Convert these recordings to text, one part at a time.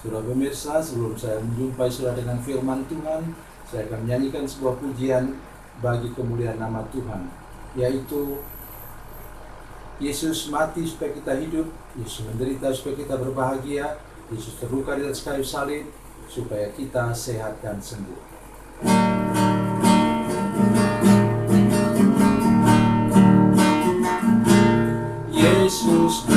Saudara pemirsa, sebelum saya menjumpai saudara dengan firman Tuhan, saya akan menyanyikan sebuah pujian bagi kemuliaan nama Tuhan, yaitu Yesus mati supaya kita hidup, Yesus menderita supaya kita berbahagia, Yesus terluka di atas kayu salib supaya kita sehat dan sembuh. Yesus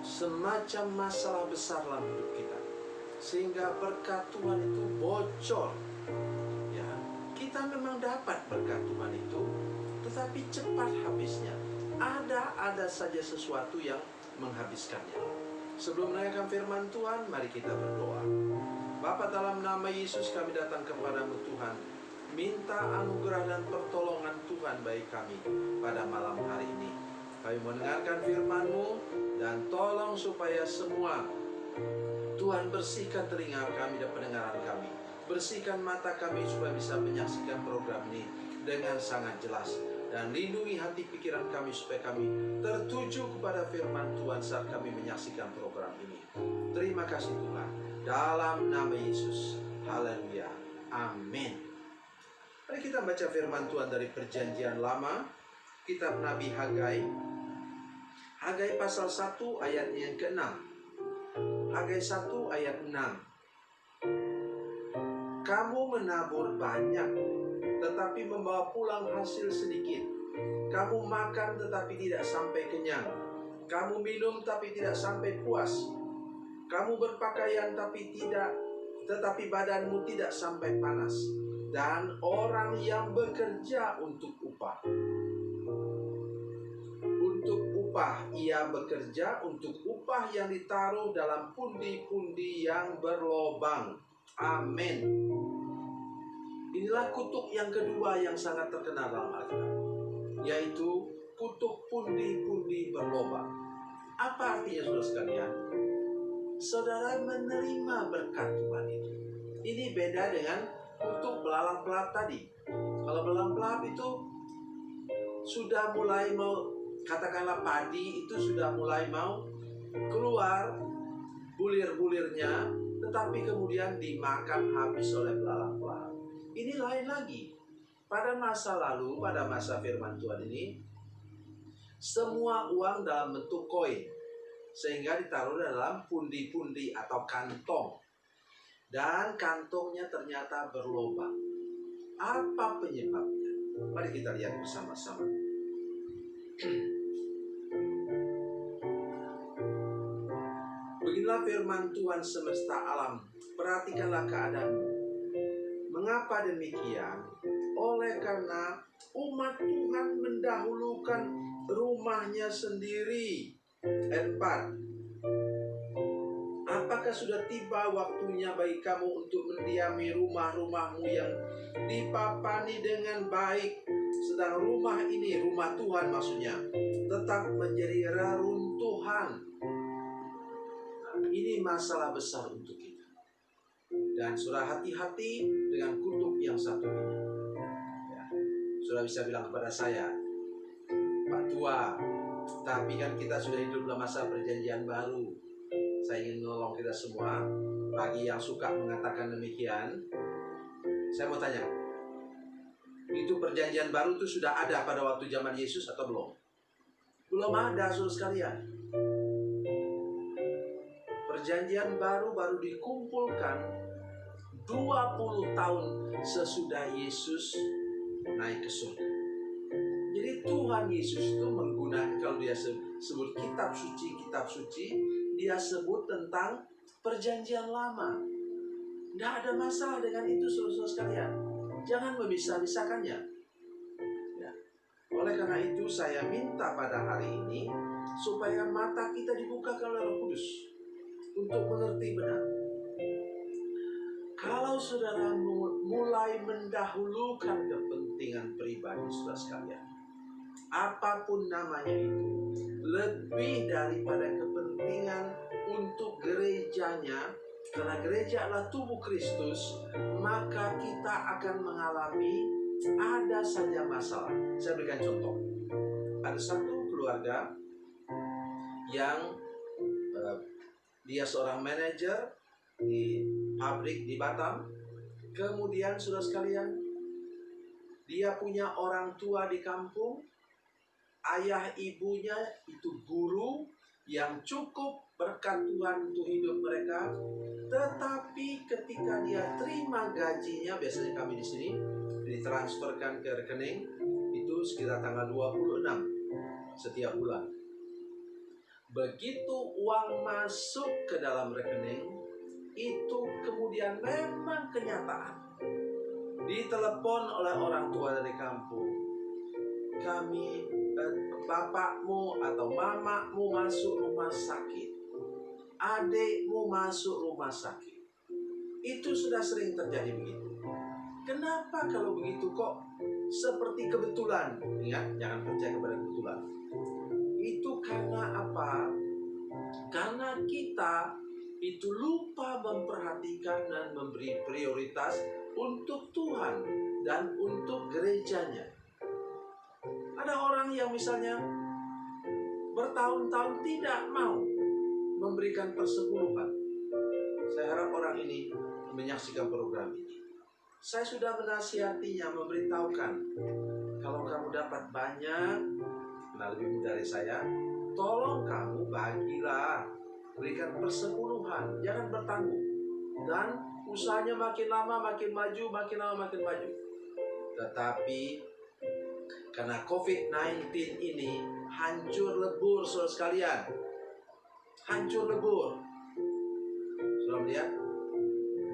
semacam masalah besar dalam hidup kita, sehingga berkat Tuhan itu bocor. Ya, kita memang dapat berkat Tuhan itu, tetapi cepat habisnya. Ada saja sesuatu yang menghabiskannya. Sebelum mendengarkan firman Tuhan, mari kita berdoa. Bapa, dalam nama Yesus kami datang kepadamu Tuhan, minta anugerah dan pertolongan Tuhan bagi kami pada malam hari ini. Kami mendengarkan firman-Mu, dan tolong supaya semua Tuhan bersihkan telinga kami dan pendengaran kami, bersihkan mata kami supaya bisa menyaksikan program ini dengan sangat jelas, dan lindungi hati pikiran kami supaya kami tertuju kepada firman Tuhan saat kami menyaksikan program ini. Terima kasih Tuhan, dalam nama Yesus, haleluya, amin. Mari kita baca firman Tuhan dari Perjanjian Lama, kitab Nabi Hagai. Hagai pasal 1 ayat yang ke-6. Hagai 1 ayat 6. Kamu menabur banyak, tetapi membawa pulang hasil sedikit. Kamu makan tetapi tidak sampai kenyang. Kamu minum tapi tidak sampai puas. Kamu berpakaian tetapi badanmu tidak sampai panas. Dan orang yang bekerja untuk upah, ia bekerja untuk upah yang ditaruh dalam pundi-pundi yang berlobang. Amin. Inilah kutuk yang kedua yang sangat terkenal dalam Alkitab, yaitu kutuk pundi-pundi berlobang. Apa artinya saudara sekalian? Saudara menerima berkat Tuhan itu. Ini beda dengan kutuk belalang pelap tadi. Kalau belalang pelap itu sudah mulai katakanlah padi itu sudah mulai mau keluar bulir-bulirnya, tetapi kemudian dimakan habis oleh belalang-belalang. Ini lain lagi. Pada masa lalu, pada masa firman Tuhan ini, semua uang dalam bentuk koin, sehingga ditaruh dalam pundi-pundi atau kantong. Dan kantongnya ternyata berlubang. Apa penyebabnya? Mari kita lihat bersama-sama. Beginilah firman Tuhan semesta alam. Perhatikanlah keadaanmu. Mengapa demikian? Oleh karena umat Tuhan mendahulukan rumahnya sendiri. Ayat 4. Apakah sudah tiba waktunya bagi kamu untuk mendiami rumah-rumahmu yang dipapani dengan baik, sedang rumah ini, rumah Tuhan maksudnya, tetap menjadi reruntuhan. Ini masalah besar untuk kita. Dan sudah hati-hati dengan kutuk yang satu ini. Ya, sudah bisa bilang kepada saya, Pak Tua, tapi kan kita sudah hidup dalam masa perjanjian baru. Saya ingin menolong kita semua. Bagi yang suka mengatakan demikian, saya mau tanya, itu perjanjian baru itu sudah ada pada waktu zaman Yesus atau belum? Belum ada, saudara sekalian. Perjanjian baru dikumpulkan 20 tahun sesudah Yesus naik ke surga. Jadi Tuhan Yesus itu menggunakan, kalau dia sebut kitab suci, dia sebut tentang perjanjian lama. Tidak ada masalah dengan itu, saudara-saudara sekalian. Jangan memisah-misahkannya. Ya. Oleh karena itu saya minta pada hari ini supaya mata kita dibukakan oleh Roh Kudus untuk mengerti benar. Kalau saudara mulai mendahulukan kepentingan pribadi saudara sekalian, apapun namanya itu, lebih daripada kepentingan untuk gerejanya, karena gereja adalah tubuh Kristus, maka kita akan mengalami ada saja masalah. Saya berikan contoh. Ada satu keluarga yang dia seorang manajer di pabrik di Batam. Kemudian saudara sekalian, dia punya orang tua di kampung. Ayah ibunya itu guru yang cukup berkat Tuhan untuk hidup mereka. Tetapi ketika dia terima gajinya, biasanya kami di sini ditransferkan ke rekening itu sekitar tanggal 26 setiap bulan. Begitu uang masuk ke dalam rekening, itu kemudian memang kenyataan. Ditelepon oleh orang tua dari kampung, kami, bapakmu atau mamamu masuk rumah sakit, adikmu masuk rumah sakit. Itu sudah sering terjadi begitu. Kenapa kalau begitu kok seperti kebetulan? Ingat, jangan percaya kepada kebetulan. Itu karena apa? Karena kita itu lupa memperhatikan dan memberi prioritas untuk Tuhan dan untuk gerejanya. Ada orang yang misalnya bertahun-tahun tidak mau memberikan persepuluhan. Saya harap orang ini menyaksikan program ini. Saya sudah menasihatinya, memberitahukan, kalau kamu dapat banyak, nah lebih muda dari saya, tolong kamu bagilah, berikan persepuluhan, jangan bertanggung. Dan usahanya makin lama makin maju, makin lama makin maju. Tetapi karena COVID-19 ini hancur lebur saudara sekalian. Hancur lebur. Sudah melihat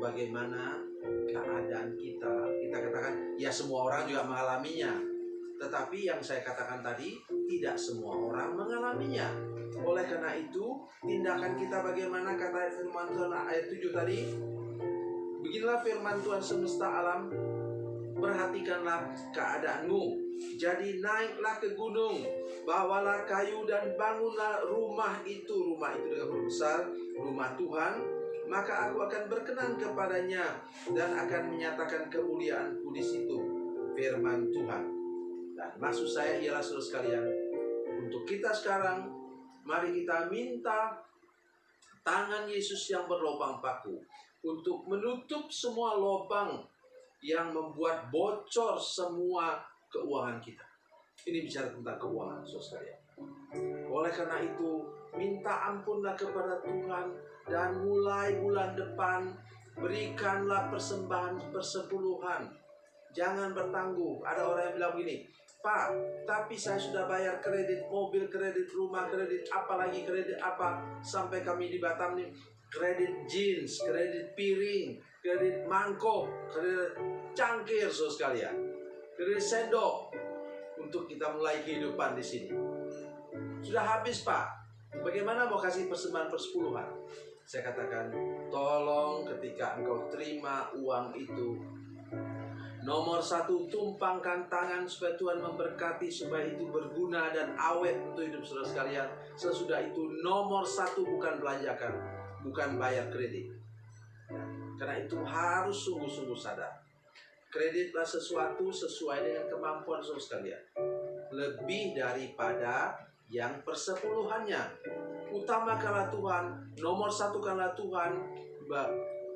bagaimana keadaan kita. Kita katakan, ya semua orang juga mengalaminya. Tetapi yang saya katakan tadi, tidak semua orang mengalaminya. Oleh karena itu, tindakan kita bagaimana, kata firman Tuhan ayat 7 tadi. Beginilah firman Tuhan semesta alam, perhatikanlah keadaanmu. Jadi naiklah ke gunung, bawalah kayu dan bangunlah rumah itu dengan huruf besar, rumah Tuhan. Maka aku akan berkenan kepadanya dan akan menyatakan kemuliaanku di situ. Firman Tuhan. Dan maksud saya ialah saudara sekalian, untuk kita sekarang, mari kita minta tangan Yesus yang berlubang paku untuk menutup semua lubang yang membuat bocor semua keuangan kita. Ini bicara tentang keuangan, saudara sekalian. Oleh karena itu, minta ampunlah kepada Tuhan, dan mulai bulan depan berikanlah persembahan persepuluhan. Jangan bertangguh. Ada orang yang bilang begini, Pak, tapi saya sudah bayar kredit mobil, kredit rumah, kredit apalagi kredit apa. Sampai kami di Batam nih, kredit jeans, kredit piring, kredit mangkok, kredit cangkir, saudara sekalian, kredit sendok, untuk kita mulai kehidupan di sini. Sudah habis, Pak. Bagaimana mau kasih persembahan persepuluhan? Saya katakan, tolong ketika engkau terima uang itu, nomor satu, tumpangkan tangan supaya Tuhan memberkati, supaya itu berguna dan awet untuk hidup saudara sekalian. Sesudah itu, nomor satu bukan belanjakan, bukan bayar kredit. Karena itu harus sungguh-sungguh sadar. Kreditlah sesuatu sesuai dengan kemampuan saudara sekalian. Lebih daripada yang persepuluhannya. Utamakanlah Tuhan, nomor satukanlah Tuhan,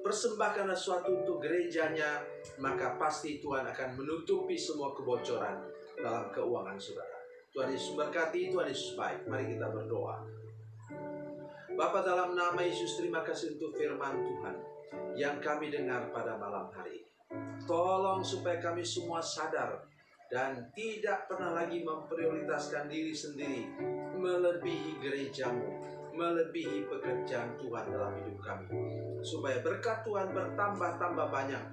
persembahkanlah sesuatu untuk gerejanya, maka pasti Tuhan akan menutupi semua kebocoran dalam keuangan saudara. Tuhan Yesus berkati, Tuhan Yesus baik. Mari kita berdoa. Bapa, dalam nama Yesus, terima kasih untuk firman Tuhan yang kami dengar pada malam hari ini. Tolong supaya kami semua sadar dan tidak pernah lagi memprioritaskan diri sendiri melebihi gerejamu, melebihi pekerjaan Tuhan dalam hidup kami, supaya berkat Tuhan bertambah-tambah banyak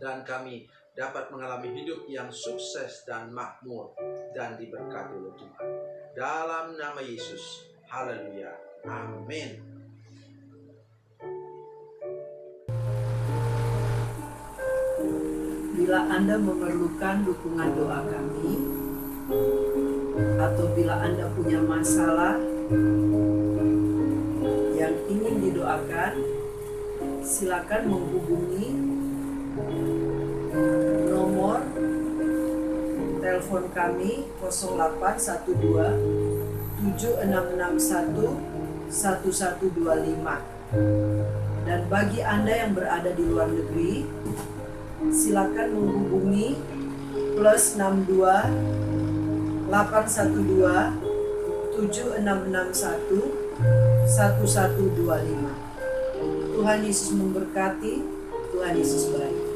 dan kami dapat mengalami hidup yang sukses dan makmur dan diberkati oleh Tuhan. Dalam nama Yesus, haleluya, amin. Bila Anda memerlukan dukungan doa kami, atau bila Anda punya masalah yang ingin didoakan, silakan menghubungi nomor telepon kami 0812 7661 1125. Dan bagi Anda yang berada di luar negeri, silakan menghubungi +62 812 7661 1125. Tuhan Yesus memberkati, Tuhan Yesus baik.